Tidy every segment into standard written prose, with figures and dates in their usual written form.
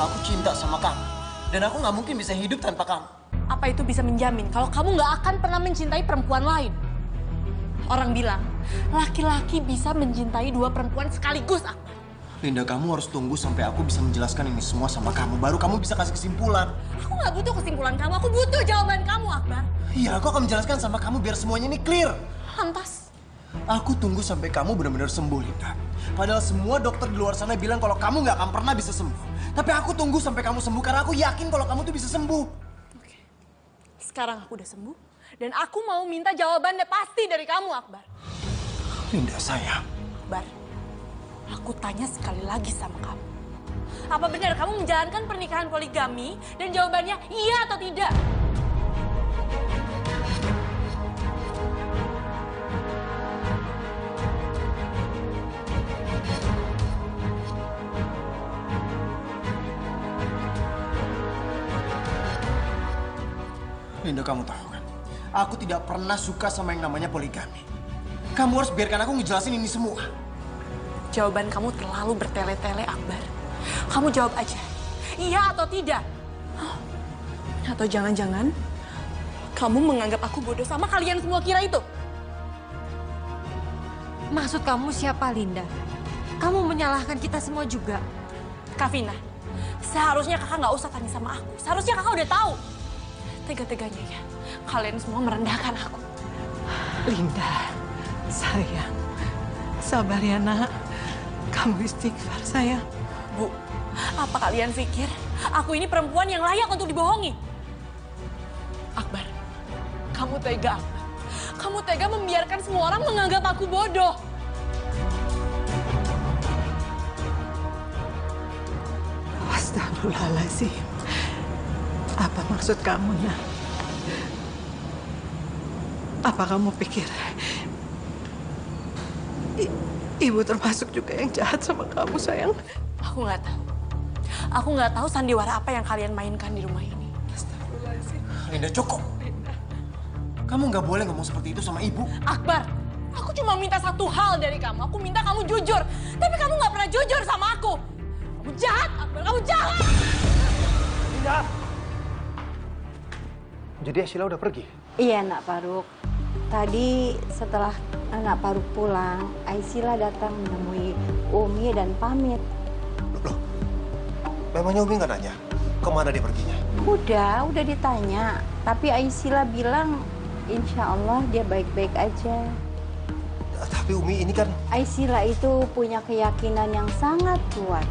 kalau aku cinta sama kamu. Dan aku nggak mungkin bisa hidup tanpa kamu. Apa itu bisa menjamin kalau kamu nggak akan pernah mencintai perempuan lain? Orang bilang, laki-laki bisa mencintai dua perempuan sekaligus, Akbar. Linda, kamu harus tunggu sampai aku bisa menjelaskan ini semua sama kamu. Baru kamu bisa kasih kesimpulan. Aku nggak butuh kesimpulan kamu, aku butuh jawaban kamu, Akbar. Iya, aku akan menjelaskan sama kamu biar semuanya ini clear. Lantas? Aku tunggu sampai kamu benar-benar sembuh, Linda. Padahal semua dokter di luar sana bilang kalau kamu nggak akan pernah bisa sembuh. Tapi aku tunggu sampai kamu sembuh karena aku yakin kalau kamu tuh bisa sembuh. Oke. Sekarang aku udah sembuh. Dan aku mau minta jawabannya pasti dari kamu, Akbar. Linda, sayang. Akbar, aku tanya sekali lagi sama kamu. Apa benar kamu menjalankan pernikahan poligami dan jawabannya iya atau tidak? Linda, kamu tahu kan? Aku tidak pernah suka sama yang namanya poligami. Kamu harus biarkan aku ngejelasin ini semua. Jawaban kamu terlalu bertele-tele, Akbar. Kamu jawab aja, iya atau tidak? Atau jangan-jangan kamu menganggap aku bodoh sama kalian semua kira itu? Maksud kamu siapa, Linda? Kamu menyalahkan kita semua juga. Kavina, seharusnya kakak nggak usah tanya sama aku. Seharusnya kakak udah tahu. Tega-teganya ya, kalian semua merendahkan aku. Linda, sayang, sabar ya nak. Kamu istighfar, sayang. Bu, apa kalian pikir aku ini perempuan yang layak untuk dibohongi? Akbar, kamu tega, Akbar. Kamu tega membiarkan semua orang menganggap aku bodoh. Astagfirullahaladzim. Apa maksud kamu, nak? Apa kamu pikir ibu termasuk juga yang jahat sama kamu, sayang? Aku nggak tahu. Aku nggak tahu sandiwara apa yang kalian mainkan di rumah ini. Astagfirullahaladzim. Linda, cukup. Kamu nggak boleh ngomong seperti itu sama ibu. Akbar, aku cuma minta satu hal dari kamu. Aku minta kamu jujur. Tapi kamu nggak pernah jujur sama aku. Kamu jahat, Akbar. Kamu jahat. Linda! Jadi Sheila udah pergi? Iya, Nak Faruk. Tadi setelah Nak Faruk pulang, Aisila datang menemui Umi dan pamit. Loh, memangnya Umi nggak nanya kemana dia perginya? Udah ditanya. Tapi Aisila bilang, insya Allah dia baik-baik aja. Tapi Umi ini kan... Aisila itu punya keyakinan yang sangat kuat.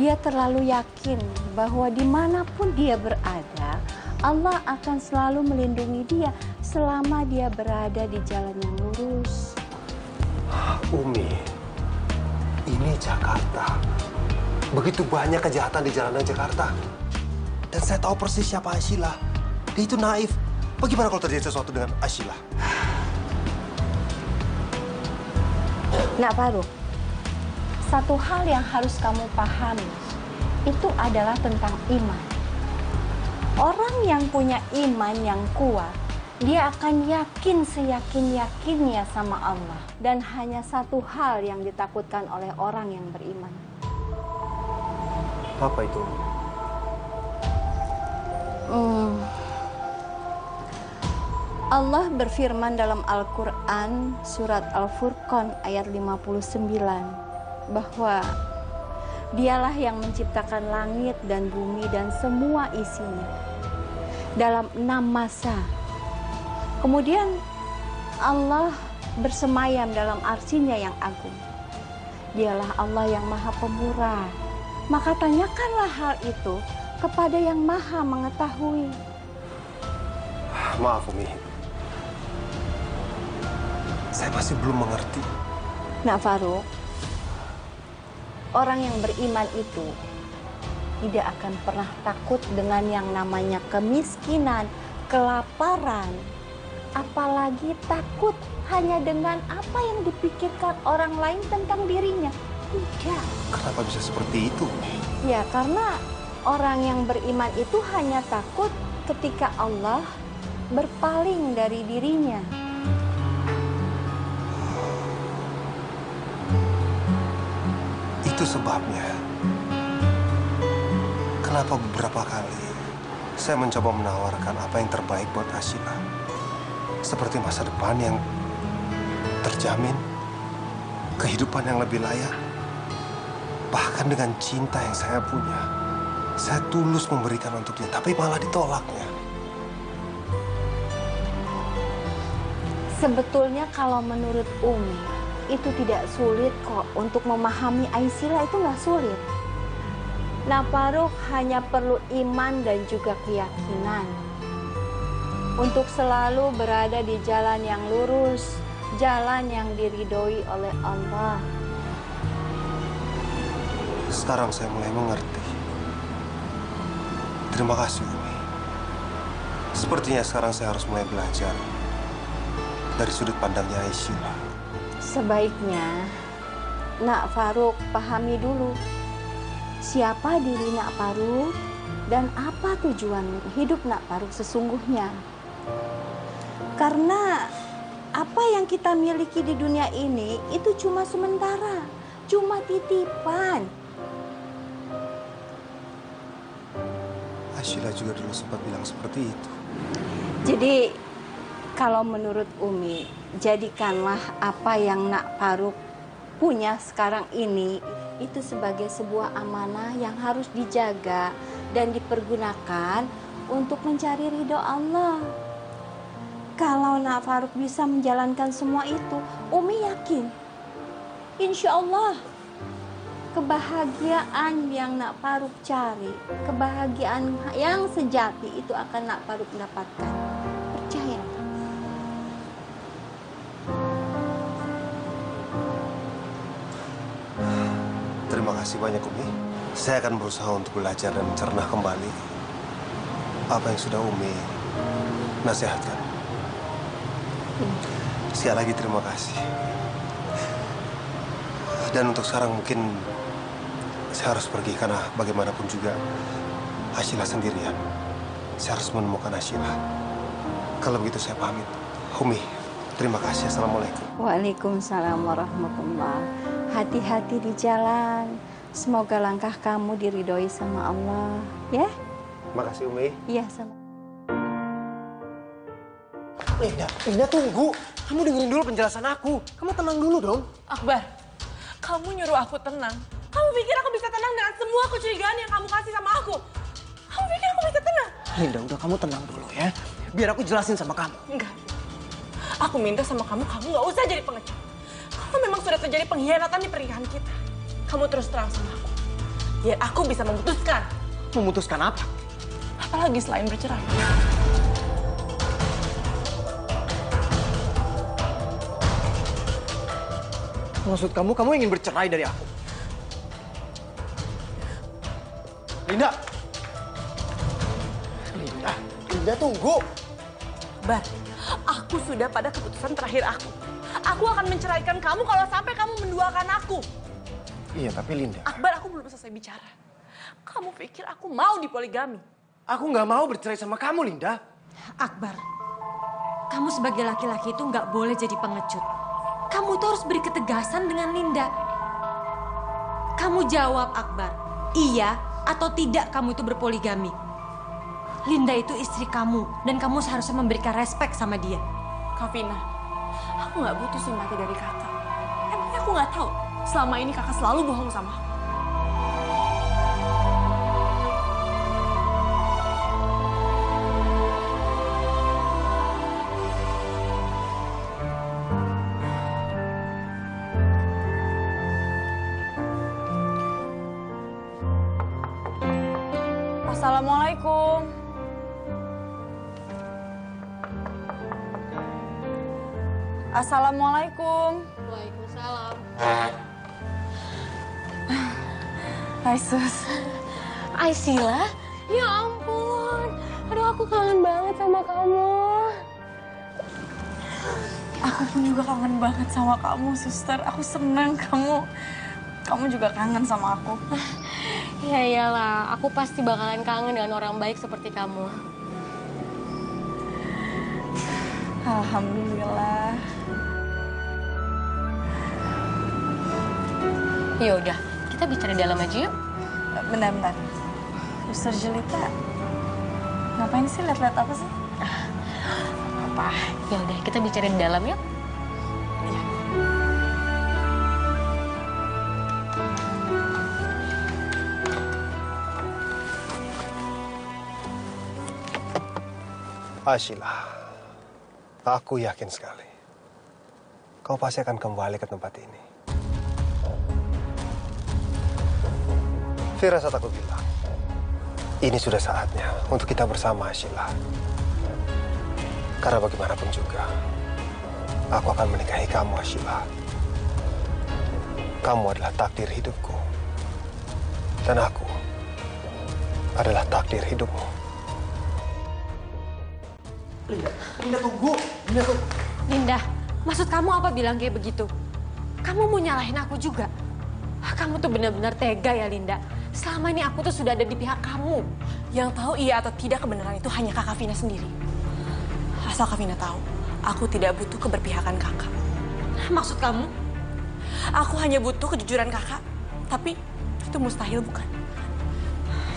Dia terlalu yakin bahwa dimanapun dia berada, Allah akan selalu melindungi dia selama dia berada di jalan yang lurus. Umi, ini Jakarta. Begitu banyak kejahatan di jalanan Jakarta. Dan saya tahu persis siapa Sheila. Dia itu naif. Bagaimana kalau terjadi sesuatu dengan Sheila? Nak Faruk, satu hal yang harus kamu pahami, itu adalah tentang iman. Orang yang punya iman yang kuat, dia akan yakin seyakin-yakinnya sama Allah. Dan hanya satu hal yang ditakutkan oleh orang yang beriman. Apa itu? Allah berfirman dalam Al-Quran, surat Al-Furqan ayat 59, bahwa Dialah yang menciptakan langit dan bumi dan semua isinya dalam 6 masa. Kemudian Allah bersemayam dalam arsinya yang agung. Dialah Allah yang maha pemurah. Maka tanyakanlah hal itu kepada yang maha mengetahui. Maaf, Umi. Saya masih belum mengerti. Nak Faruk, orang yang beriman itu tidak akan pernah takut dengan yang namanya kemiskinan, kelaparan, apalagi takut hanya dengan apa yang dipikirkan orang lain tentang dirinya. Tidak. Kenapa bisa seperti itu? Ya, karena orang yang beriman itu hanya takut ketika Allah berpaling dari dirinya. Itu sebabnya kenapa beberapa kali saya mencoba menawarkan apa yang terbaik buat Arsila. Seperti masa depan yang terjamin, kehidupan yang lebih layak. Bahkan dengan cinta yang saya punya, saya tulus memberikan untuknya, tapi malah ditolaknya. Sebetulnya kalau menurut Umi, itu tidak sulit kok untuk memahami Aisila, itu nggak sulit. Nak Farouk hanya perlu iman dan juga keyakinan untuk selalu berada di jalan yang lurus, jalan yang diridhoi oleh Allah. Sekarang saya mulai mengerti. Terima kasih, Umi. Sepertinya sekarang saya harus mulai belajar dari sudut pandangnya Aisila. Sebaiknya Nak Farouk pahami dulu siapa diri Nak Farouk dan apa tujuan hidup Nak Farouk sesungguhnya. Karena apa yang kita miliki di dunia ini itu cuma sementara, cuma titipan. Aisila juga dulu sempat bilang seperti itu. Jadi kalau menurut Umi, jadikanlah apa yang Nak Farouk punya sekarang ini itu sebagai sebuah amanah yang harus dijaga dan dipergunakan untuk mencari ridho Allah. Kalau Nak Farouk bisa menjalankan semua itu, Umi yakin, insya Allah kebahagiaan yang Nak Farouk cari, kebahagiaan yang sejati itu akan Nak Farouk dapatkan. Percaya. Terima kasih banyak, Umi. Saya akan berusaha untuk belajar dan mencerna kembali apa yang sudah Umi nasihatkan. Sekali lagi terima kasih. Dan untuk sekarang mungkin saya harus pergi karena bagaimanapun juga Arsila sendirian. Saya harus menemukan Arsila. Kalau begitu saya pamit. Umi, terima kasih. Assalamualaikum. Waalaikumsalam warahmatullahi. Hati-hati di jalan. Semoga langkah kamu diridhoi sama Allah, ya? Makasih, Umi. Iya, sama. Linda tunggu. Kamu dengerin dulu penjelasan aku. Kamu tenang dulu dong. Akbar, kamu nyuruh aku tenang. Kamu pikir aku bisa tenang dengan semua kecurigaan yang kamu kasih sama aku? Kamu pikir aku bisa tenang? Linda, udah kamu tenang dulu ya. Biar aku jelasin sama kamu. Enggak. Aku minta sama kamu nggak usah jadi pengecut. Kalau memang sudah terjadi pengkhianatan di pernikahan kita, kamu terus terang sama aku. Biar aku bisa memutuskan. Memutuskan apa? Apalagi selain bercerai. Maksud kamu ingin bercerai dari aku? Linda! Linda tunggu! Bar, aku sudah pada keputusan terakhir aku. Aku akan menceraikan kamu kalau sampai kamu menduakan aku. Iya, tapi Linda... Akbar, aku belum selesai bicara. Kamu pikir aku mau dipoligami? Aku nggak mau bercerai sama kamu, Linda. Akbar, kamu sebagai laki-laki itu nggak boleh jadi pengecut. Kamu tuh harus beri ketegasan dengan Linda. Kamu jawab, Akbar. Iya atau tidak kamu itu berpoligami. Linda itu istri kamu dan kamu seharusnya memberikan respek sama dia. Kavina, aku nggak butuh simpati dari kakak. Emangnya aku nggak tahu selama ini kakak selalu bohong sama aku. Assalamualaikum. Assalamualaikum. Waalaikumsalam. Hai Sus. Aisila? Ya ampun. Aduh, aku kangen banget sama kamu. Aku pun juga kangen banget sama kamu, Suster. Aku senang kamu juga kangen sama aku. Ya iyalah, aku pasti bakalan kangen dengan orang baik seperti kamu. Alhamdulillah. Ya udah, kita bicara di dalam aja yuk. Benar-benar. Suster Jelita, ngapain sih lihat-lihat apa sih? Apa? Ya udah, kita bicarain di dalam yuk. Arsila, aku yakin sekali kau pasti akan kembali ke tempat ini. Firasat aku bilang, ini sudah saatnya untuk kita bersama, Arsila. Karena bagaimanapun juga, aku akan menikahi kamu, Arsila. Kamu adalah takdir hidupku. Dan aku adalah takdir hidupmu. Linda tunggu. Linda tunggu. Linda, maksud kamu apa bilang kayak begitu? Kamu mau nyalahin aku juga? Kamu tuh benar-benar tega ya, Linda. Selama ini aku tuh sudah ada di pihak kamu. Yang tahu iya atau tidak kebenaran itu hanya Kakak Vina sendiri. Asal Kak Vina tahu, aku tidak butuh keberpihakan Kakak. Maksud kamu? Aku hanya butuh kejujuran Kakak. Tapi itu mustahil, bukan?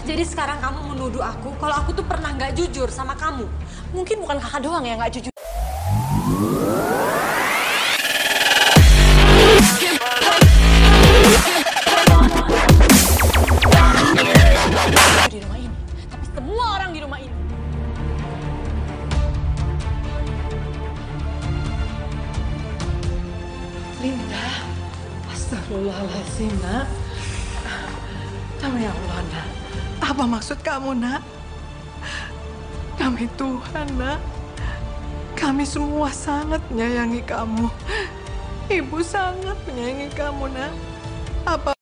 Jadi sekarang kamu menuduh aku kalau aku tuh pernah nggak jujur sama kamu. Mungkin bukan Kakak doang yang nggak jujur. Di rumah ini, tapi semua orang di rumah ini. Linda, astagfirullahaladzim, nak. Demi Allah, nak. Apa maksud kamu, nak? Demi Tuhan, nak. Kami semua sangat menyayangi kamu. Ibu sangat menyayangi kamu, nak. Apa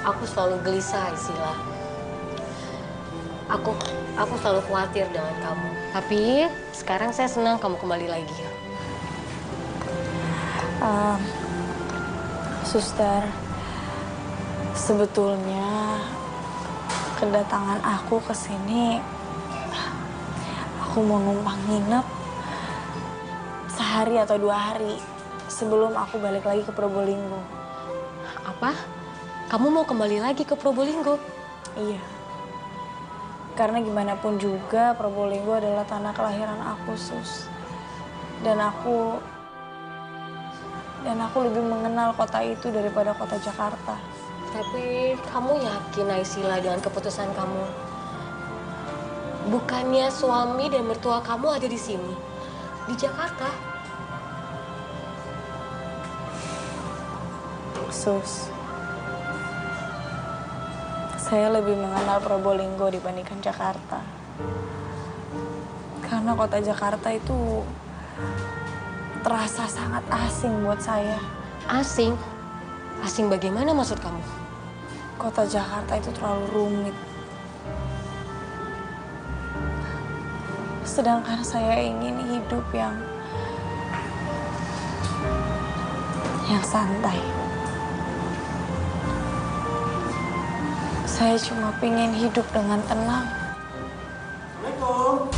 Aku selalu gelisah, Sila. Aku selalu khawatir dengan kamu. Tapi sekarang saya senang kamu kembali lagi. Suster, sebetulnya kedatangan aku ke sini, aku mau numpang nginep sehari atau 2 hari sebelum aku balik lagi ke Probolinggo. Apa? Kamu mau kembali lagi ke Probolinggo? Iya. Karena gimana pun juga Probolinggo adalah tanah kelahiran aku, Sus. Dan aku lebih mengenal kota itu daripada kota Jakarta. Tapi kamu yakin, Aisila, dengan keputusan kamu? Bukannya suami dan mertua kamu ada di sini, di Jakarta? Sus, saya lebih mengenal Probolinggo dibandingkan Jakarta. Karena kota Jakarta itu terasa sangat asing buat saya. Asing? Asing bagaimana maksud kamu? Kota Jakarta itu terlalu rumit. Sedangkan saya ingin hidup yang santai. Saya cuma pengen hidup dengan tenang. Assalamualaikum.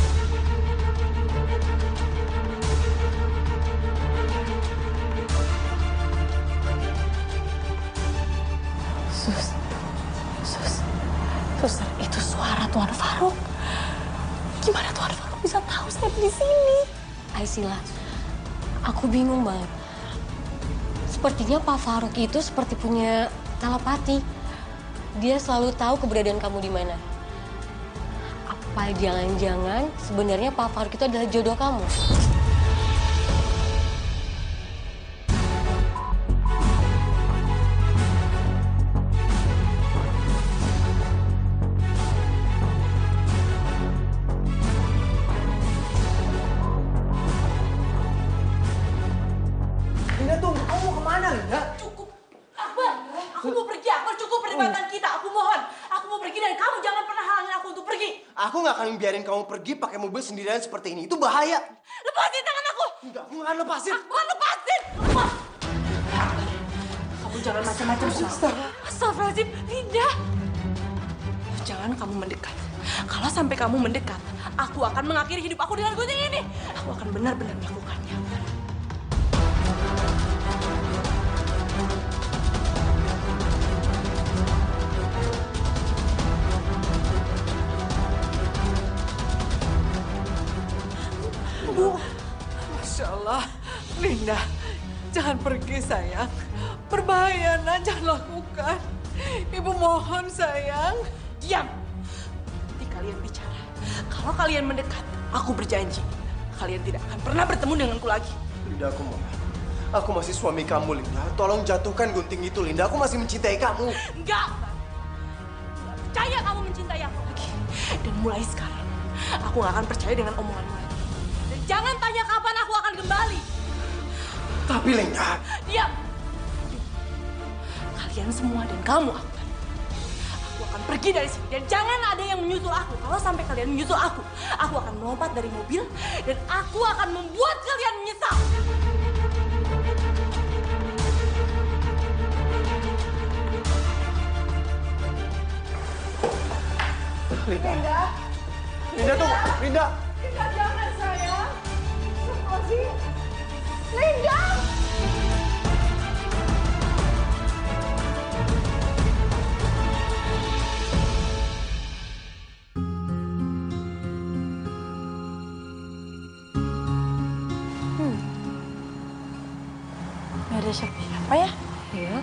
Suster, itu suara Tuan Faruk. Gimana Tuan Faruk bisa tahu saya di sini? Aisila, aku bingung banget. Sepertinya Pak Faruk itu seperti punya telepati. Dia selalu tahu keberadaan kamu di mana. Apa jangan-jangan sebenarnya Pak Faruk itu adalah jodoh kamu? Linda tunggu, kamu mau kemana, Linda? Cukup, Akbar. Aku mau pergi, Akbar. Cukup perdebatan kita. Aku mohon. Aku mau pergi dan kamu jangan pernah halangin aku untuk pergi. Aku nggak akan biarin kamu pergi pakai mobil sendirian seperti ini. Itu bahaya. Lepasin tangan aku. Enggak, aku nggak akan lepasin. Akbar, lepasin. Lepas. Akbar, kamu Kamu jangan macam-macam sama aku. Astagfirullahaladzim, Linda. Jangan kamu mendekat. Kalau sampai kamu mendekat, aku akan mengakhiri hidup aku dengan gunting ini. Aku akan benar-benar melakukannya. Masya Allah, Linda, jangan pergi sayang. Berbahaya, nak, jangan lakukan. Ibu mohon sayang. Diam! Nanti kalian bicara. Kalau kalian mendekat, aku berjanji. Kalian tidak akan pernah bertemu denganku lagi. Linda, aku mohon. Aku masih suami kamu, Linda. Tolong jatuhkan gunting itu, Linda. Aku masih mencintai kamu. Enggak! Enggak percaya kamu mencintai aku lagi. Dan mulai sekarang, aku gak akan percaya dengan omonganmu lagi. Dan jangan tanya kapan aku akan kembali. Tapi, Linda. Diam! Kalian semua dan kamu, Akbar. Aku akan pergi dari sini. Dan jangan ada yang menyusul aku. Kalau sampai kalian menyusul aku akan melompat dari mobil. Dan aku akan membuat kalian menyesal. Linda. Linda, tunggu. Linda. Linda, jangan sayang. Linda! Gak ada siapa-siapa ya? Iya.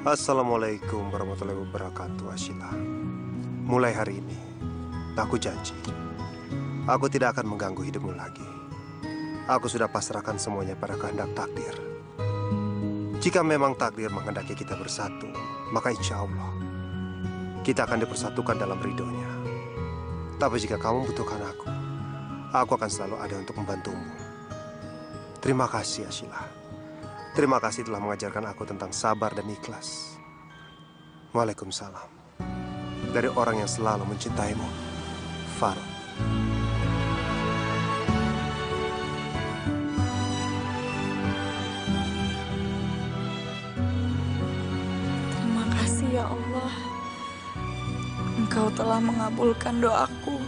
Assalamualaikum warahmatullahi wabarakatuh, Ashila. Mulai hari ini, aku janji, aku tidak akan mengganggu hidupmu lagi. Aku sudah pasrahkan semuanya pada kehendak takdir. Jika memang takdir menghendaki kita bersatu, maka insya Allah, kita akan dipersatukan dalam ridhonya. Tapi jika kamu butuhkan aku akan selalu ada untuk membantumu. Terima kasih, Ashila. Terima kasih telah mengajarkan aku tentang sabar dan ikhlas. Waalaikumsalam. Dari orang yang selalu mencintaimu, Faruk. Terima kasih ya Allah. Engkau telah mengabulkan doaku.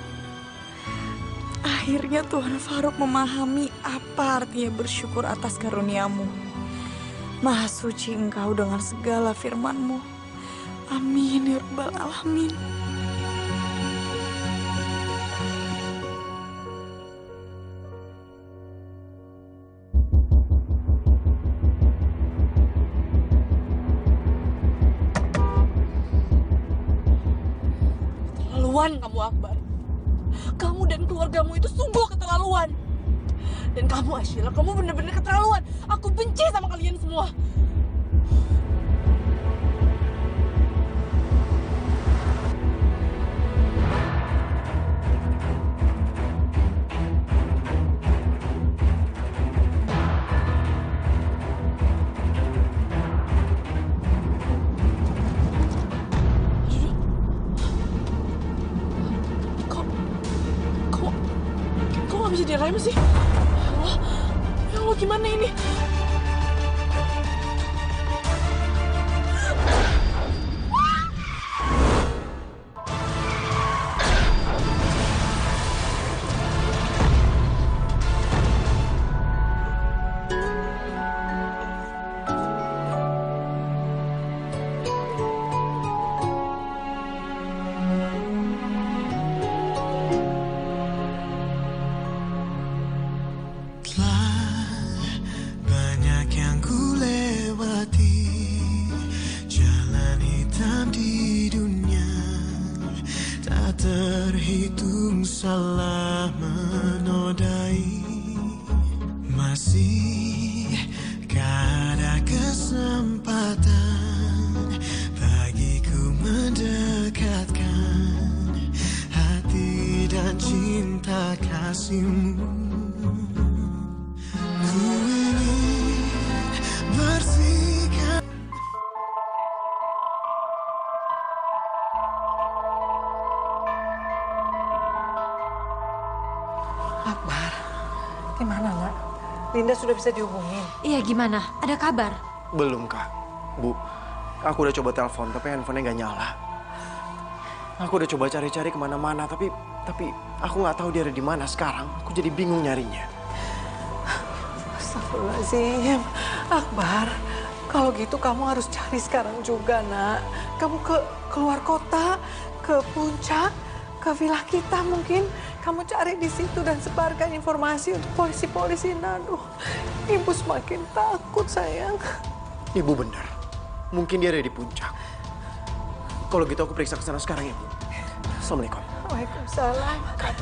Akhirnya Tuhan Faruk memahami apa artinya bersyukur atas karunia-Mu. Maha suci Engkau dengan segala firman-Mu. Amin ya Rabbal Alamin. Keterlaluan kamu, Akbar. Kamu dan keluargamu itu sungguh keterlaluan. Dan kamu, Ashila, kamu benar-benar keterlaluan. Aku benci sama kalian semua. Kok nggak bisa direm sih? Ya Allah, gimana ini? Masih ada kesempatan bagiku mendekatkan hati dan cinta kasihmu. Ku ingin bersikap. Akbar, gimana nak? Linda sudah bisa dihubungin? Iya, gimana? Ada kabar? Belum, Kak. Bu, aku udah coba telepon, tapi handphonenya nggak nyala. Aku udah coba cari-cari kemana-mana, tapi aku nggak tahu dia ada di mana sekarang. Aku jadi bingung nyarinya. Astagfirullahaladzim. Akbar, kalau gitu kamu harus cari sekarang juga, nak. Kamu keluar kota, ke puncak, ke villa kita mungkin. Kamu cari di situ dan sebarkan informasi untuk polisi-polisi. Aduh, ibu semakin takut, sayang. Ibu benar. Mungkin dia ada di puncak. Kalau gitu aku periksa ke sana sekarang ya, Bu. Assalamualaikum. Waalaikumsalam.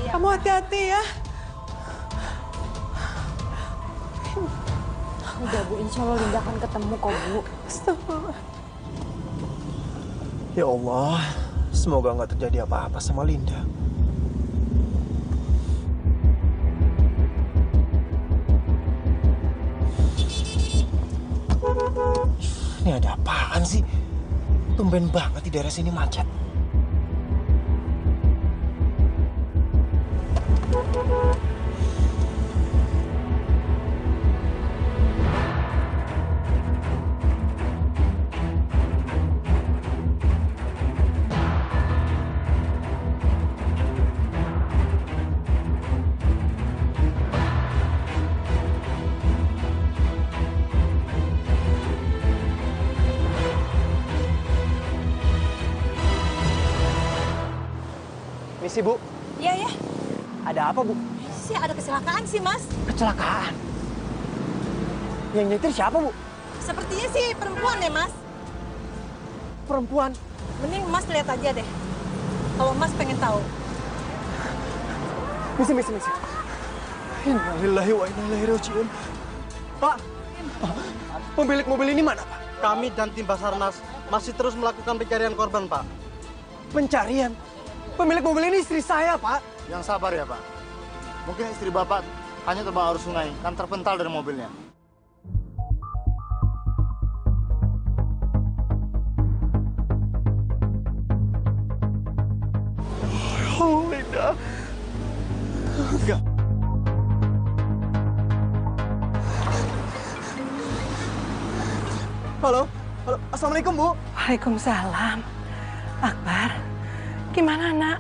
Kamu hati-hati ya. Udah, Bu. Insya Allah Linda akan ketemu kok, Bu. Astagfirullah. Ya Allah, semoga nggak terjadi apa-apa sama Linda. Ini ada apaan sih? Tumben banget di daerah sini macet. Misi, Bu. Iya, ya. Ada apa, Bu? Sih ada kecelakaan sih, Mas. Kecelakaan? Yang nyetir siapa, Bu? Sepertinya sih perempuan ya, Mas. Perempuan? Mending Mas lihat aja deh. Kalau Mas pengen tahu. Misi. Innalillahi wa inna ilaihi raji'un. Pak, pemilik mobil ini mana, Pak? Kami dan tim Basarnas masih terus melakukan pencarian korban, Pak. Pencarian? Pemilik mobil ini istri saya, Pak. Yang sabar ya, Pak. Mungkin istri Bapak hanya terbawa arus sungai, kan terpental dari mobilnya. Oh, Linda. Enggak. Halo? Assalamualaikum, Bu. Waalaikumsalam. Akbar, gimana, nak?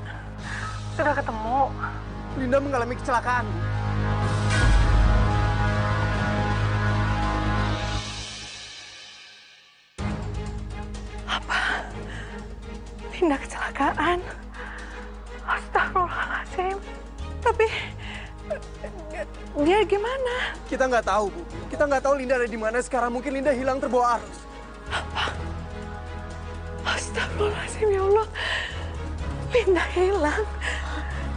Sudah ketemu? Linda mengalami kecelakaan, Bu. Apa? Linda kecelakaan? Astagfirullahaladzim. Tapi dia gimana? Kita nggak tahu, Bu. Kita nggak tahu Linda ada di mana sekarang. Mungkin Linda hilang terbawa arus. Apa? Astagfirullahaladzim, ya Allah. Linda hilang.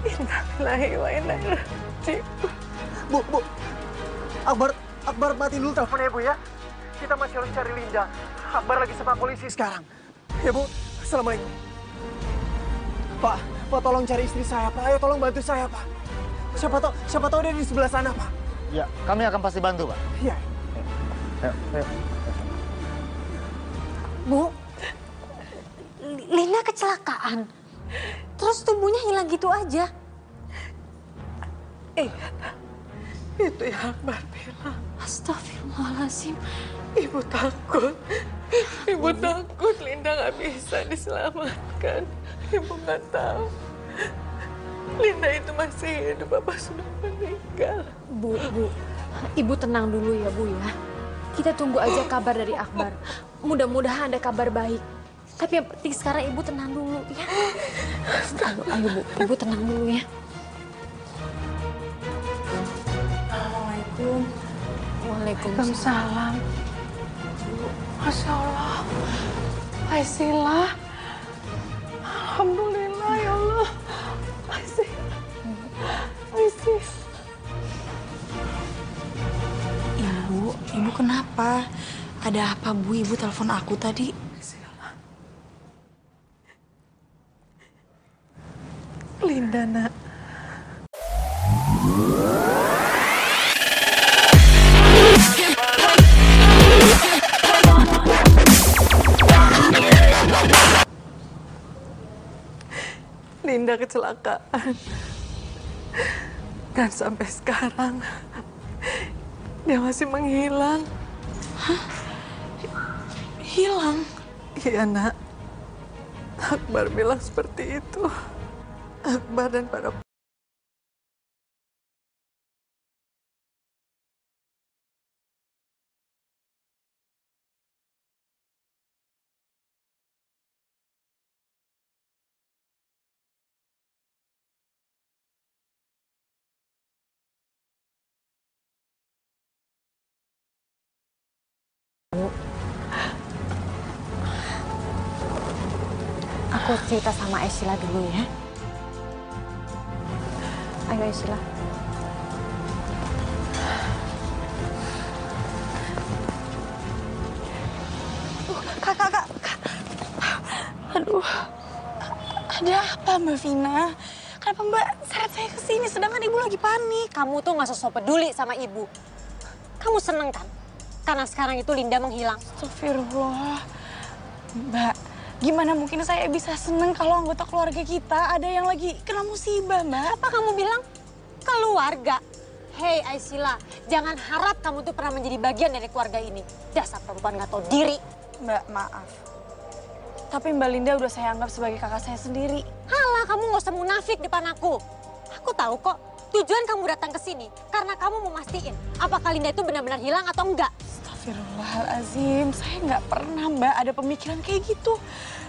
Innalillahi wa inna ilaihi raji'un. Bu. Akbar matiin dulu teleponnya, Bu, ya. Kita masih harus cari Linda. Akbar lagi sama polisi sekarang. Ya, Bu. Assalamualaikum. Pak, tolong cari istri saya, Pak. Ayo tolong bantu saya, Pak. Siapa tahu dia di sebelah sana, Pak. Ya, kami akan pasti bantu, Pak. Iya. Ayo. Bu, Linda kecelakaan. Terus tubuhnya hilang gitu aja. Itu yang Akbar bilang. Astagfirullahaladzim. Ibu takut. Ibu takut Linda nggak bisa diselamatkan. Ibu nggak tahu. Linda itu masih hidup, Bapak sudah meninggal. Bu, Ibu tenang dulu ya, Bu, ya. Kita tunggu aja kabar dari Akbar. Mudah-mudahan ada kabar baik. Tapi yang penting sekarang Ibu tenang dulu, ya. Ayo, Bu. Ibu tenang dulu, ya. Assalamualaikum. Waalaikumsalam. Masya Allah. Aisyah. Alhamdulillah, ya Allah. Aisyah. Ibu kenapa? Ada apa Bu? Ibu telepon aku tadi. Linda, nak. Linda kecelakaan. Dan sampai sekarang dia masih menghilang. Hah? Hilang? Iya, nak. Akbar bilang seperti itu. Akbar dan para Aku cerita sama Aisila dulu ya. Ayo Aisila. Kak. Aduh. Ada apa Mbak Vina? Kenapa Mbak seret saya ke sini sedangkan Ibu lagi panik? Kamu tuh nggak usah peduli sama ibu. Kamu seneng kan? Karena sekarang itu Linda menghilang. Astagfirullah. Mbak, gimana mungkin saya bisa seneng kalau anggota keluarga kita ada yang lagi kena musibah, Mbak? Apa kamu bilang? Keluarga. Hei Aisila, jangan harap kamu tuh pernah menjadi bagian dari keluarga ini. Dasar perempuan nggak tahu diri. Mbak, maaf. Tapi Mbak Linda udah saya anggap sebagai kakak saya sendiri. Halah, kamu nggak usah munafik depan aku. Aku tahu kok, tujuan kamu datang ke sini karena kamu mau mastiin apakah Linda itu benar-benar hilang atau enggak. Astagfirullahaladzim, saya nggak pernah Mbak ada pemikiran kayak gitu.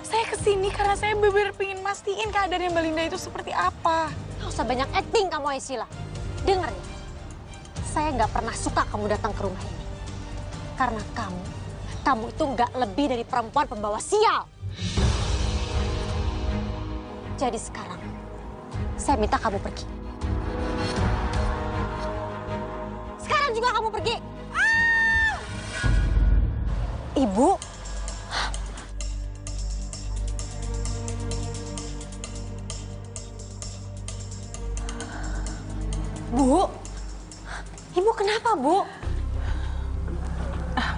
Saya kesini karena saya bener-bener pengen mastiin keadaannya Mbak Linda itu seperti apa. Nggak usah banyak acting kamu Aisila. Dengar ya, saya nggak pernah suka kamu datang ke rumah ini. Karena kamu itu nggak lebih dari perempuan pembawa sial. Jadi sekarang, saya minta kamu pergi. Sekarang juga kamu pergi. Ibu. Bu. Ibu kenapa, Bu?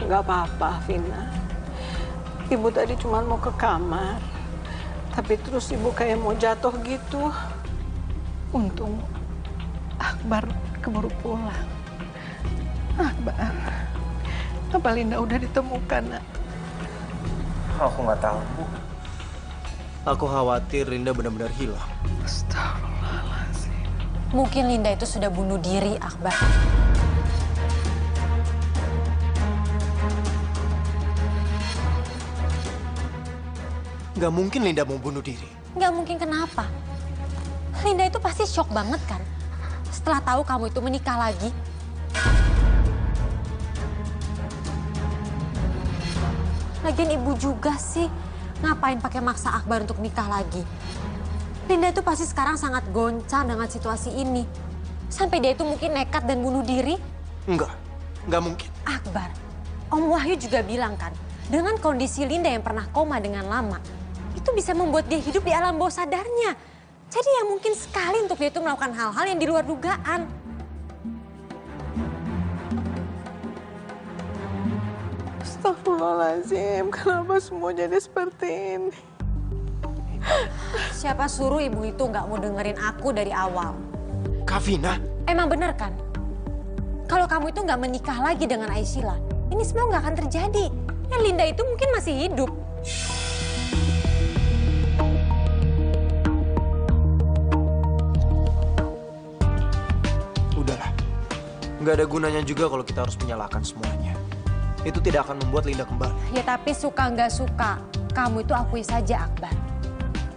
Nggak apa-apa, Vina. Ibu tadi cuma mau ke kamar. Tapi terus ibu kayak mau jatuh gitu. Untung Akbar keburu pulang. Akbar, apa Linda udah ditemukan, nak? Aku nggak tahu, Bu. Aku khawatir Linda benar-benar hilang. Astagfirullahaladzim. Mungkin Linda itu sudah bunuh diri, Akbar. Nggak mungkin Linda mau bunuh diri. Nggak mungkin kenapa? Linda itu pasti shock banget kan? Setelah tahu kamu itu menikah lagi. Lagian ibu juga sih, ngapain pakai maksa Akbar untuk nikah lagi? Linda itu pasti sekarang sangat goncang dengan situasi ini. Sampai dia itu mungkin nekat dan bunuh diri. Nggak mungkin. Akbar, Om Wahyu juga bilang kan, dengan kondisi Linda yang pernah koma dengan lama, itu bisa membuat dia hidup di alam bawah sadarnya. Jadi ya mungkin sekali untuk dia itu melakukan hal-hal yang di luar dugaan. Astagfirullahaladzim, kenapa semua jadi seperti ini? Siapa suruh ibu itu nggak mau dengerin aku dari awal? Kak Vina? Emang bener kan? Kalau kamu itu nggak menikah lagi dengan Aisila, ini semua nggak akan terjadi. Dan Linda itu mungkin masih hidup. Udahlah. Nggak ada gunanya juga kalau kita harus menyalahkan semuanya. Itu tidak akan membuat Linda kembali. Ya tapi suka nggak suka, kamu itu akui saja Akbar.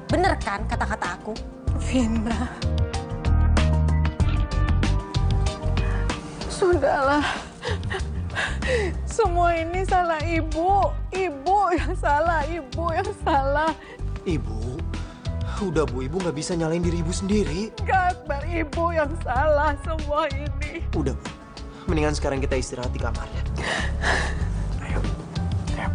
Bener kan kata-kata aku? Vina. Sudahlah. Semua ini salah ibu. Ibu yang salah, ibu yang salah. Ibu, udah Bu, Ibu nggak bisa nyalain diri Ibu sendiri. Enggak, Akbar, ibu yang salah semua ini. Udah Bu, Mendingan sekarang kita istirahat di kamarnya. Ayo. Ayo.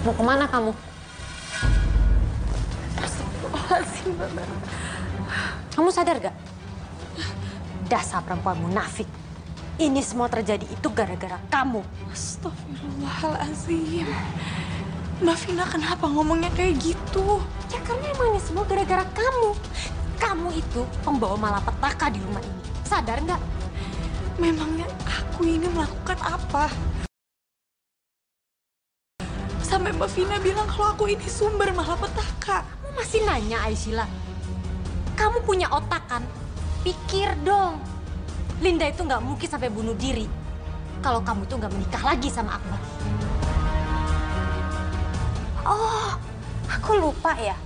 Mau kemana kamu? Kamu sadar gak? Dasar perempuan munafik. Ini semua terjadi itu gara-gara kamu. Astagfirullahaladzim. Mbak Vina kenapa ngomongnya kayak gitu? Ya karena emang ini semua gara-gara kamu. Kamu itu pembawa malapetaka di rumah ini. Sadar nggak? Memangnya aku ini melakukan apa? Sampai Mbak Vina bilang kalau aku ini sumber malapetaka. Kamu masih nanya, Aisyila? Kamu punya otak kan? Pikir dong. Linda itu nggak mungkin sampai bunuh diri kalau kamu itu nggak menikah lagi sama Akbar. Oh, aku lupa ya.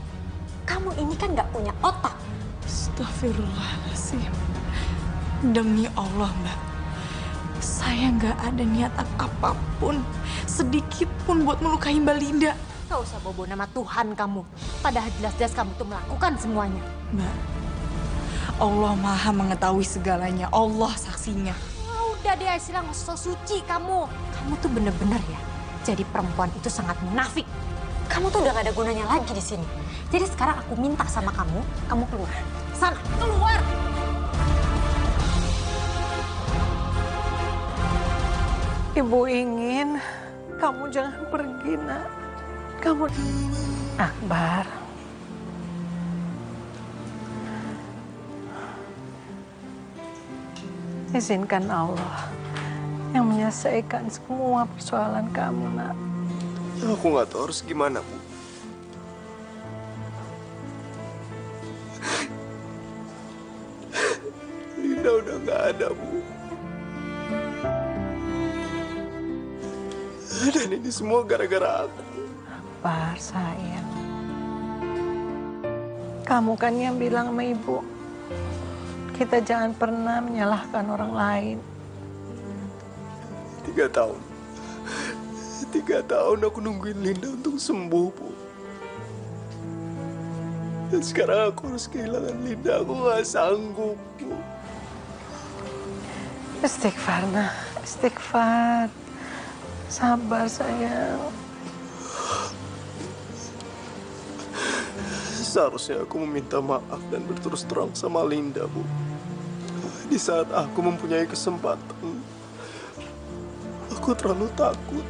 Kamu ini kan nggak punya otak. Astagfirullahaladzim. Demi Allah, Mbak. Saya nggak ada niatan apapun, sedikit pun buat melukai Mbak Linda. Gak usah bobo nama Tuhan kamu. Padahal jelas-jelas kamu tuh melakukan semuanya. Mbak, Allah Maha mengetahui segalanya. Allah saksinya. Udah deh, Aisyila, nggak usah suci kamu. Kamu tuh bener-bener ya. Jadi perempuan itu sangat munafik. Kamu tuh udah gak ada gunanya lagi di sini. Jadi sekarang aku minta sama kamu keluar. Sana, keluar! Ibu ingin kamu jangan pergi, Nak. Kamu... Akbar. Izinkan Allah yang menyelesaikan semua persoalan kamu, Nak. Aku nggak tahu harus gimana, Bu. Linda udah nggak ada, Bu. Dan ini semua gara-gara aku. Akbar, sayang. Kamu kan yang bilang sama Ibu, kita jangan pernah menyalahkan orang lain. 3 tahun. 3 tahun aku nungguin Linda untuk sembuh, Bu. Dan sekarang aku harus kehilangan Linda. Aku nggak sanggup, Bu. Istighfar, Nak. Istighfar. Sabar, sayang. Seharusnya aku meminta maaf dan berterus terang sama Linda, Bu. Di saat aku mempunyai kesempatan, aku terlalu takut.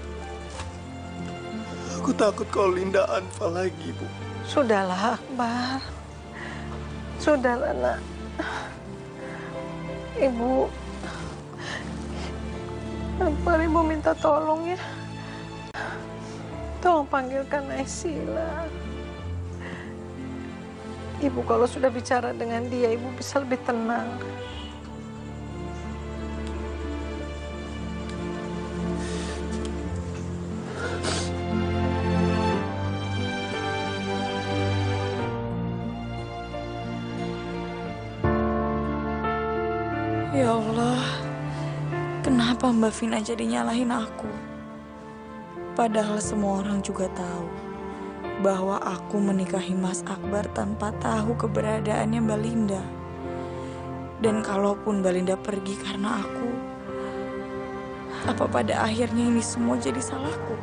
Aku takut kalau Linda Anfa lagi, Bu. Sudahlah, Akbar. Sudahlah, Nak. Ibu... Akbar, Ibu minta tolong ya. Tolong panggilkan Aisyila. Ibu kalau sudah bicara dengan dia, Ibu bisa lebih tenang. Ya Allah, kenapa Mbak Vina jadi nyalahin aku? Padahal semua orang juga tahu bahwa aku menikahi Mas Akbar tanpa tahu keberadaannya Mbak Linda. Dan kalaupun Mbak Linda pergi karena aku, apa pada akhirnya ini semua jadi salahku?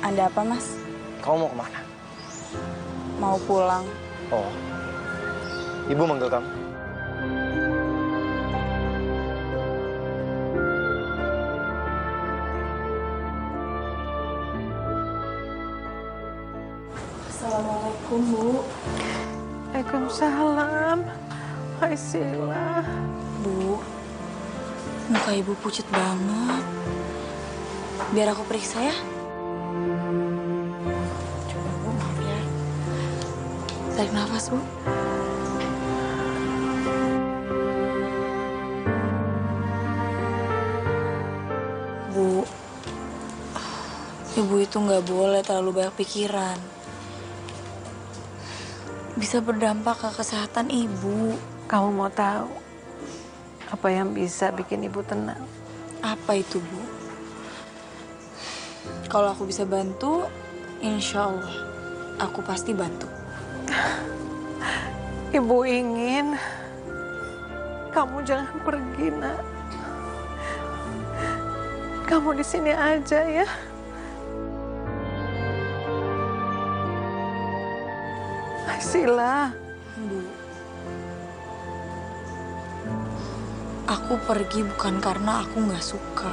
Ada apa, Mas? Kamu mau kemana? Mau pulang. Oh, Ibu manggil kamu. Assalamualaikum, Bu. Waalaikumsalam. Aisyila. Bu, muka Ibu pucat banget. Biar aku periksa ya. Coba, Bu, maaf ya. Tarik nafas, Bu. Bu, Ibu itu nggak boleh terlalu banyak pikiran. Bisa berdampak ke kesehatan ibu. Kamu mau tahu apa yang bisa bikin ibu tenang? Apa itu, Bu? Kalau aku bisa bantu, insya Allah aku pasti bantu. Ibu ingin kamu jangan pergi, Nak. Kamu di sini aja ya. Sila. Bu, aku pergi bukan karena aku nggak suka,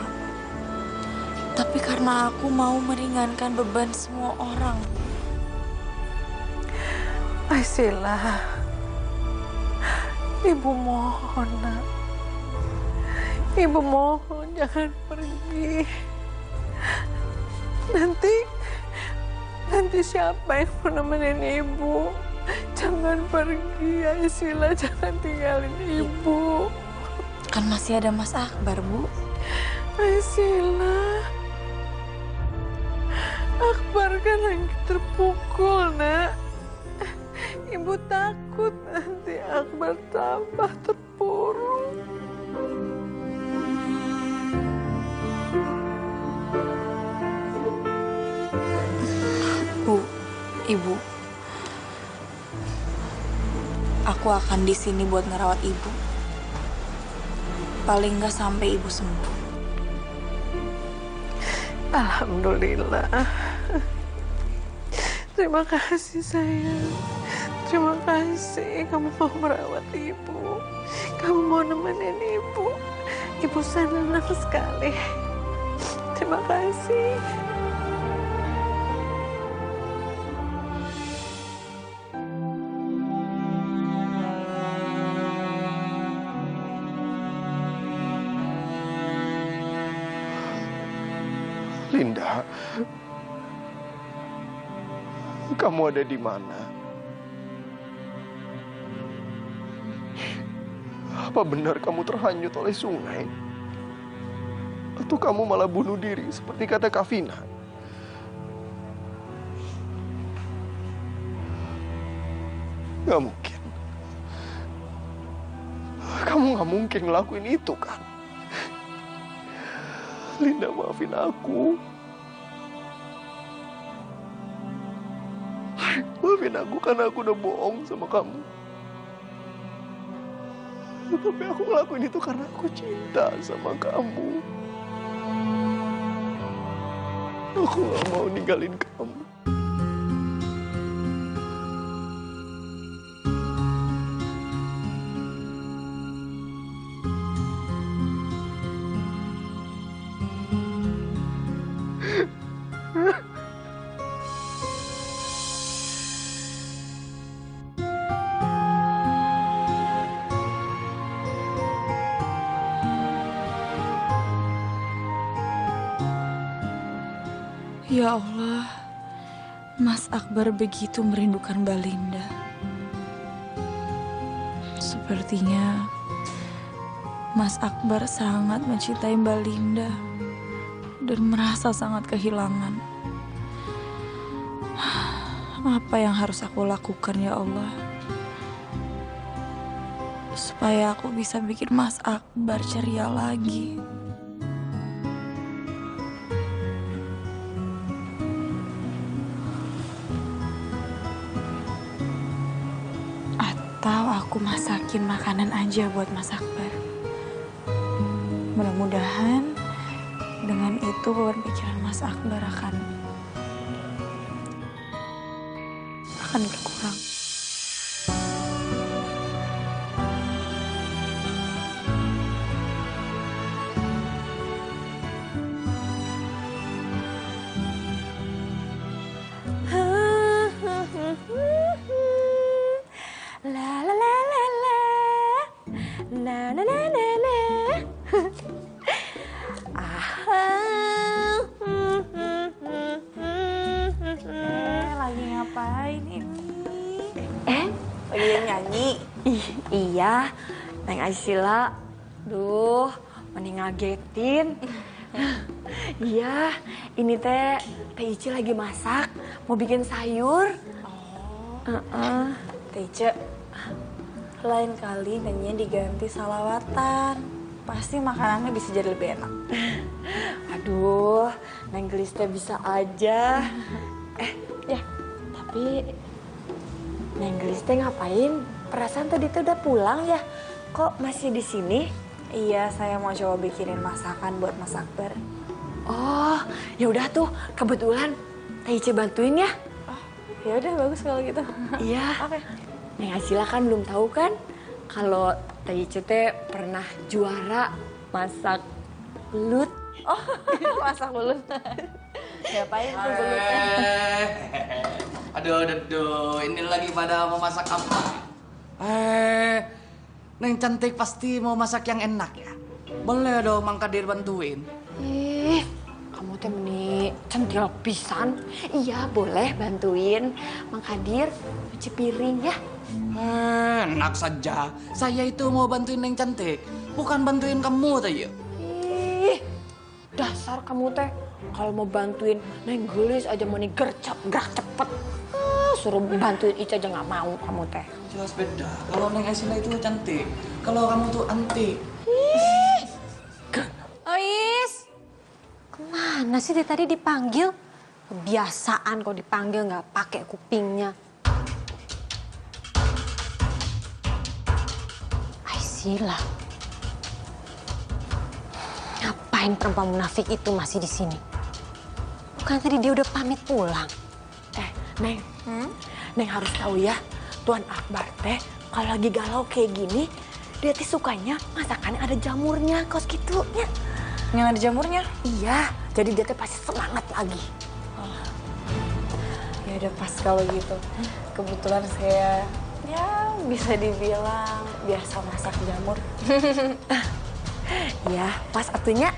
tapi karena aku mau meringankan beban semua orang. Sila, Ibu mohon, Nak. Ibu mohon jangan pergi. Nanti siapa yang mau nemenin Ibu? Jangan pergi, Sila, jangan tinggalin Ibu. Kan masih ada Mas Akbar, Bu. Sila, Akbar kan lagi terpukul, Nak. Ibu takut nanti Akbar tambah terpuruk. Bu, Ibu, aku akan di sini buat ngerawat Ibu. Paling nggak sampai Ibu sembuh. Alhamdulillah. Terima kasih, sayang. Terima kasih kamu mau merawat Ibu. Kamu mau nemenin Ibu. Ibu senang sekali. Terima kasih. Linda, kamu ada di mana? Apa benar kamu terhanyut oleh sungai? Atau kamu malah bunuh diri seperti kata Kavina? Gak mungkin. Kamu gak mungkin ngelakuin itu kan? Linda, maafin aku. Maafin aku karena aku udah bohong sama kamu. Tapi aku ngelakuin itu karena aku cinta sama kamu. Aku gak mau ninggalin kamu. Ya Allah, Mas Akbar begitu merindukan Mbak Linda. Sepertinya Mas Akbar sangat mencintai Mbak Linda dan merasa sangat kehilangan. Apa yang harus aku lakukan, ya Allah? Supaya aku bisa bikin Mas Akbar ceria lagi. Atau aku masakin makanan aja buat Mas Akbar. Mudah-mudahan dengan itu beban pikiran Mas Akbar akan berkurang. La la la la la, na na na na na. Lagi ngapain ini? Lagi nyanyi. Iya, Neng Aisila. Duh, mending ngagetin. Iya, ini Teh Ice lagi masak, mau bikin sayur. Teh Ice, lain kali nanya diganti salawatan. Pasti makanannya bisa jadi lebih enak. Aduh, Neng Gelis teh bisa aja. Ya, tapi Neng Gelis teh ngapain? Perasaan tadi tuh udah pulang ya? Kok masih di sini? Iya, saya mau coba bikinin masakan buat Mas Akbar. Oh, ya udah tuh, kebetulan Teh Ice bantuin ya. Ya udah bagus kalau gitu. Iya. Oke. Neng Asila kan belum tahu kan kalau Teh Ice teh pernah juara masak belut. Oh, masak belut. Ngapain tuh belutnya? Aduh, ini lagi pada mau masak apa? Neng cantik pasti mau masak yang enak ya? Boleh dong Mang Kadir bantuin. Ih, kamu teh meni centil pisan. Iya, boleh bantuin Mang Kadir cuci piring ya. Enak saja. Saya itu mau bantuin Neng cantik, bukan bantuin kamu teh ya. Ih, dasar kamu teh kalau mau bantuin Neng Gelis aja mau gercep gerak cepet. Suruh bantuin Ica aja nggak mau kamu teh. Jelas beda. Kalau Neng Asila itu cantik, kalau kamu tuh antik. Ois, kemana sih dari tadi dipanggil? Kebiasaan kok dipanggil nggak pakai kupingnya. Aisila, ngapain perempuan munafik itu masih di sini? Bukan tadi dia udah pamit pulang? Neng, Neng harus tahu ya, Tuan Akbar teh kalau lagi galau kayak gini, dia teh sukanya masakannya ada jamurnya, kos gitu ya. Yang ada jamurnya? Iya, jadi dia teh pasti semangat lagi. Ya udah pas kalau gitu. Kebetulan saya ya bisa dibilang biasa masak jamur. Ya, pas atunya.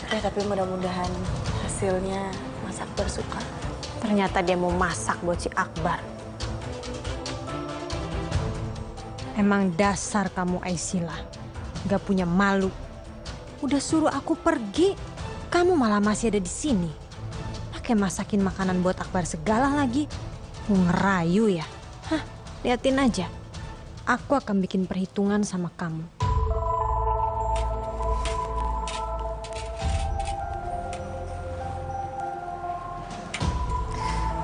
Ya tapi mudah-mudahan hasilnya Mas Akbar suka. Ternyata dia mau masak buat si Akbar. Emang dasar kamu Aisila, gak punya malu. Udah suruh aku pergi, kamu malah masih ada di sini. Pakai masakin makanan buat Akbar segala lagi. Mau ngerayu ya? Hah, liatin aja. Aku akan bikin perhitungan sama kamu.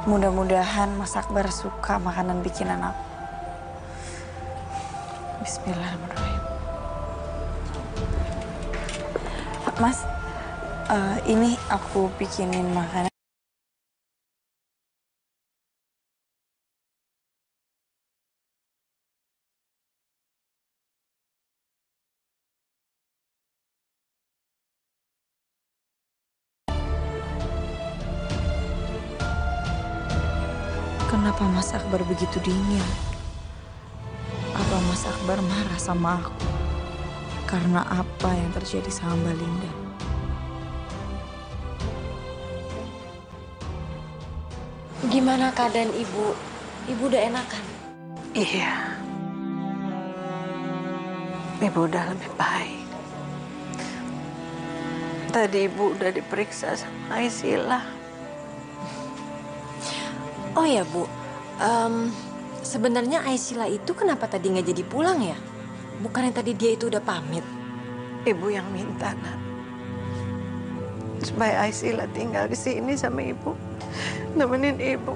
Mudah-mudahan Mas Akbar suka makanan bikinan aku. Bismillahirrahmanirrahim. Mas, ini aku bikinin makanan. Kenapa Mas Akbar begitu dingin? Apa Mas Akbar marah sama aku? Karena apa yang terjadi sama Mbak Linda? Gimana keadaan ibu? Ibu udah enakan? Iya. Ibu udah lebih baik. Tadi ibu udah diperiksa sama Aisila. Oh ya Bu, sebenarnya Aisila itu kenapa tadi nggak jadi pulang ya? Bukannya tadi dia itu udah pamit? Ibu yang minta, Nak. Supaya Aisila tinggal di sini sama ibu. Nemenin ibu.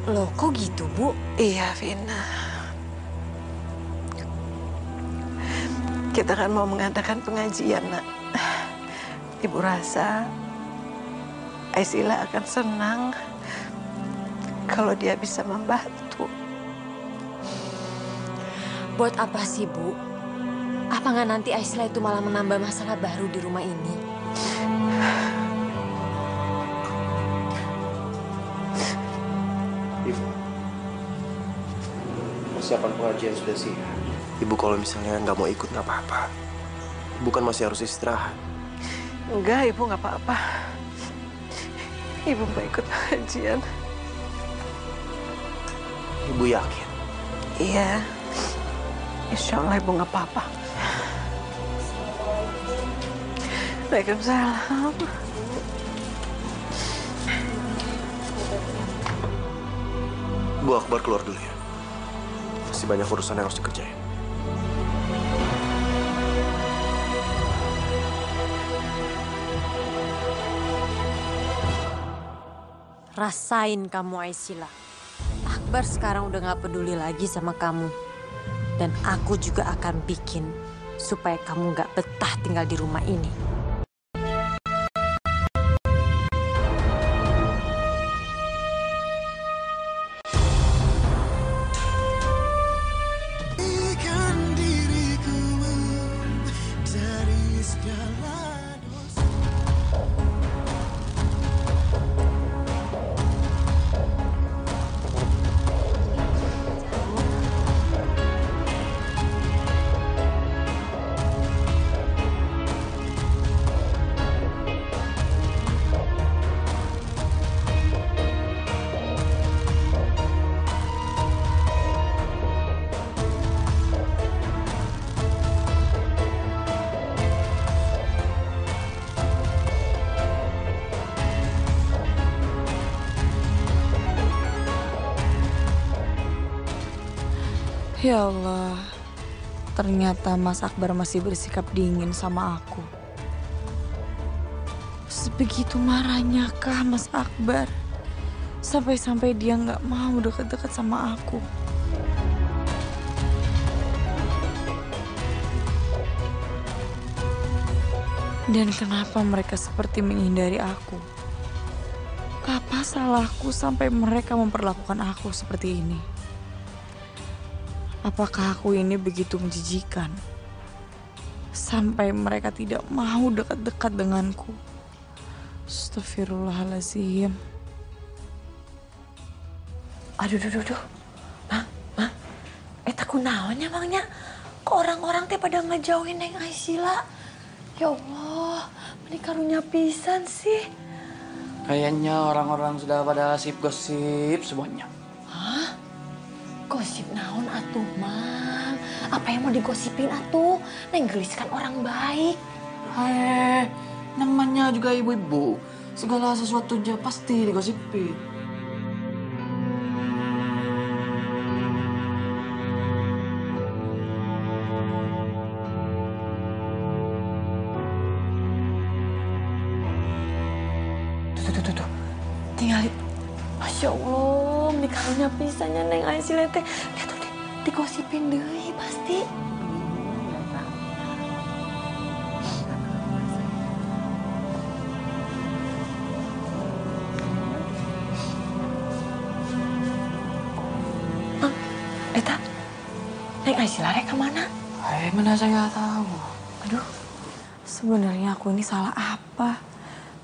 Loh kok gitu Bu? Iya Vina. Kita kan mau mengadakan pengajian, Nak. Ibu rasa Aisila akan senang kalau dia bisa membantu. Buat apa sih Bu? Apa nggak nanti Aisila itu malah menambah masalah baru di rumah ini? Ibu, persiapan pengajian sudah siap. Ibu kalau misalnya nggak mau ikut nggak apa-apa. Ibu kan masih harus istirahat. Enggak, Ibu nggak apa-apa. Ibu mau ikut pengajian. Ibu yakin? Iya. Insya Allah Ibu nggak apa-apa. Waalaikumsalam. Bu Akbar keluar dulu ya. Masih banyak urusan yang harus dikerjain. Rasain kamu, Aisila. Akbar sekarang udah gak peduli lagi sama kamu. Dan aku juga akan bikin supaya kamu gak betah tinggal di rumah ini. Ikan diriku dari segala dosa. Ya Allah, ternyata Mas Akbar masih bersikap dingin sama aku. Sebegitu marahnya kah Mas Akbar? Sampai-sampai dia nggak mau deket-deket sama aku. Dan kenapa mereka seperti menghindari aku? Apa salahku sampai mereka memperlakukan aku seperti ini? Apakah aku ini begitu menjijikan? Sampai mereka tidak mau dekat-dekat denganku. Astagfirullahaladzim. Aduh. Ma. Eta kunaonnya Bangnya? Kok orang-orang teh pada ngejauhin Neng Aisila? Ya Allah, ini karunya pisan sih. Kayaknya orang-orang sudah pada sip gosip semuanya. Hah? Gosip naon atuh, Mang? Apa yang mau digosipin atuh? Neng Gelis kan orang baik. Namanya juga ibu-ibu. Segala sesuatunya pasti digosipin. Tuh. Tinggal. Masya Allah, ini karunya pisannya Neng Aisila teh. Lihat tuh, digosipin deui pasti. Eta, Neng Aisila rek kemana? Mana saya nggak tahu. Aduh, Sebenarnya aku ini salah apa?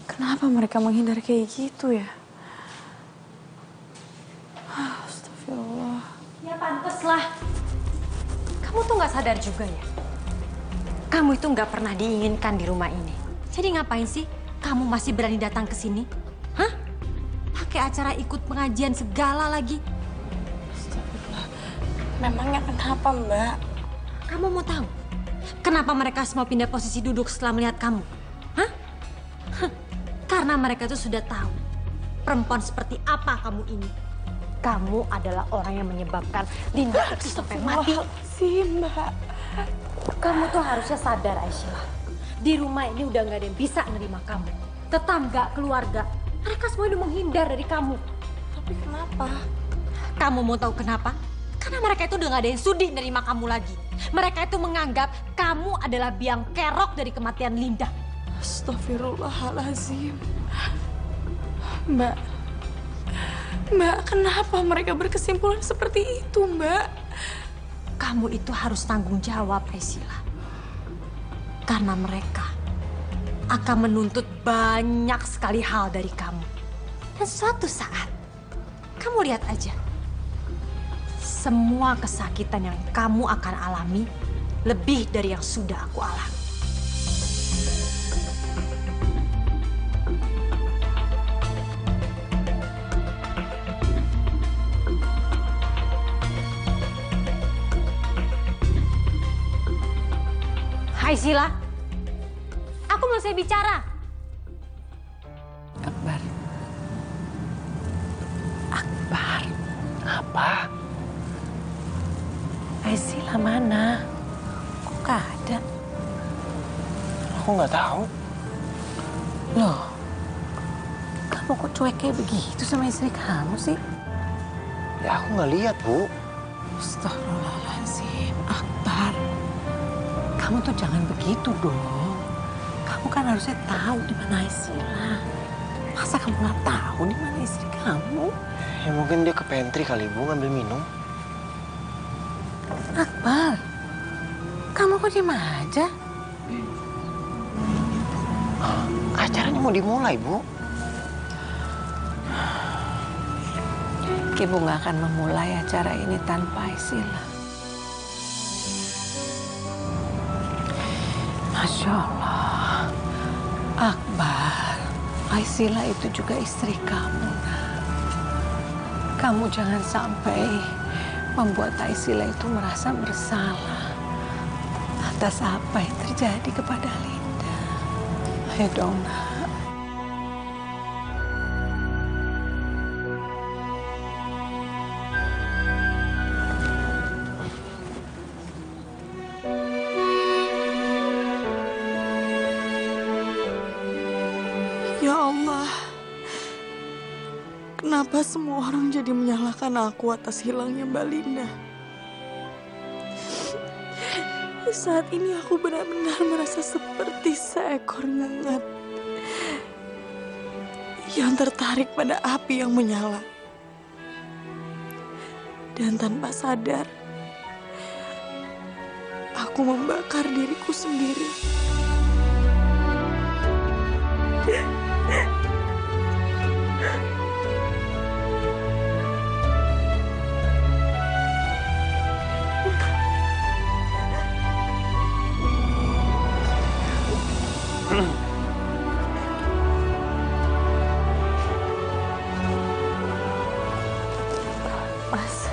Kenapa mereka menghindar kayak gitu ya? Astagfirullah. Ya pantes lah. Kamu tuh gak sadar juga ya? Kamu itu gak pernah diinginkan di rumah ini. Jadi ngapain sih kamu masih berani datang ke sini? Hah? Pakai acara ikut pengajian segala lagi. Astagfirullah. Memangnya kenapa, Mbak? Kamu mau tahu kenapa mereka semua pindah posisi duduk setelah melihat kamu? Hah? Karena mereka tuh sudah tahu perempuan seperti apa kamu ini. Kamu adalah orang yang menyebabkan Linda itu sampai mati. Sih, Mbak. Kamu tuh harusnya sadar, Aisyah. Di rumah ini udah nggak ada yang bisa nerima kamu. Tetangga, keluarga, mereka semua udah menghindar dari kamu. Tapi kenapa? Kamu mau tahu kenapa? Karena mereka itu udah nggak ada yang sudi nerima kamu lagi. Mereka itu menganggap kamu adalah biang kerok dari kematian Linda. Astagfirullahaladzim. Mbak, kenapa mereka berkesimpulan seperti itu, Mbak? Kamu itu harus tanggung jawab, Aisyah. Karena mereka akan menuntut banyak sekali hal dari kamu. Dan suatu saat, kamu lihat aja. Semua kesakitan yang kamu akan alami lebih dari yang sudah aku alami. Hai Sila, aku dulu saya bicara. Akbar. Akbar. Apa? Aisila mana? Kok gak ada? Aku nggak tahu. Loh, kamu kok cuek kayak begitu sama istri kamu sih? Ya aku nggak lihat, Bu. Astagfirullahaladzim, Akbar. Kamu tuh jangan begitu dong. Kamu kan harusnya tahu di mana Aisila. Masa kamu nggak tahu di mana istri kamu? Ya mungkin dia ke pantry kali, Bu, ngambil minum. Akbar, kamu kok diem aja? Acaranya mau dimulai, Bu. Ibu nggak akan memulai acara ini tanpa Aisila. Masya Allah, Akbar, Aisila itu juga istri kamu, nak. Kamu jangan sampai membuat Aisila itu merasa bersalah atas apa yang terjadi kepada Linda. Ayo dong, nak. Ya Allah, kenapa semua orang jadi menyalahkan aku atas hilangnya Mbak Linda? Saat ini aku benar-benar merasa seperti seekor ngengat yang tertarik pada api yang menyala. Dan tanpa sadar, aku membakar diriku sendiri. Mas.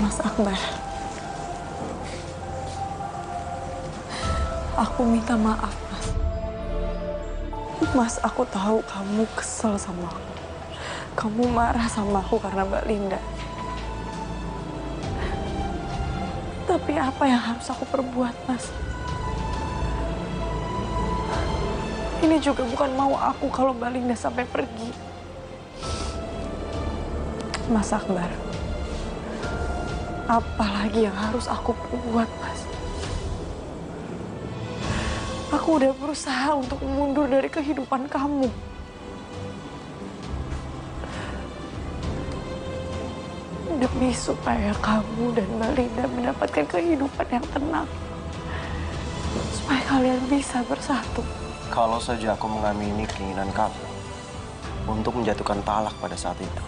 Mas Akbar, aku minta maaf, Mas. Mas, aku tahu kamu kesel sama aku. Kamu marah sama aku karena Mbak Linda. Tapi apa yang harus aku perbuat, Mas? Ini juga bukan mau aku kalau Mbak Linda sampai pergi. Mas Akbar, apa lagi yang harus aku perbuat, Mas? Aku udah berusaha untuk mundur dari kehidupan kamu. Demi supaya kamu dan Mbak Linda mendapatkan kehidupan yang tenang. Supaya kalian bisa bersatu. Kalau saja aku mengamini keinginan kamu untuk menjatuhkan talak pada saat itu,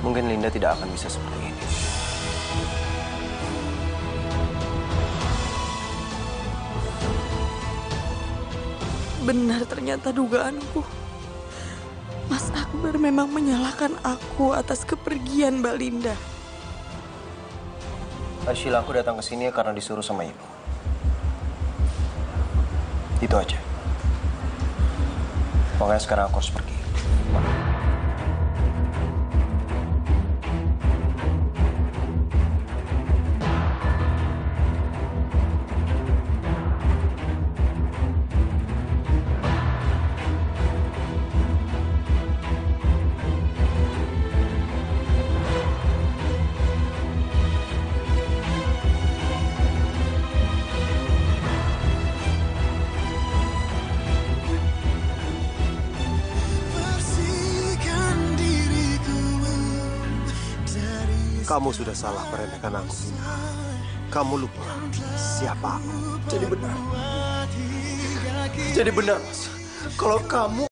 mungkin Linda tidak akan bisa seperti ini. Benar ternyata dugaanku. Mas Akbar memang menyalahkan aku atas kepergian Mbak Linda. Aisila, aku datang ke sini karena disuruh sama ibu. Itu aja. Pokoknya sekarang aku harus pergi. Kamu sudah salah meremehkan aku. Kamu lupa siapa aku. Jadi benar. Jadi benar, Mas. Kalau kamu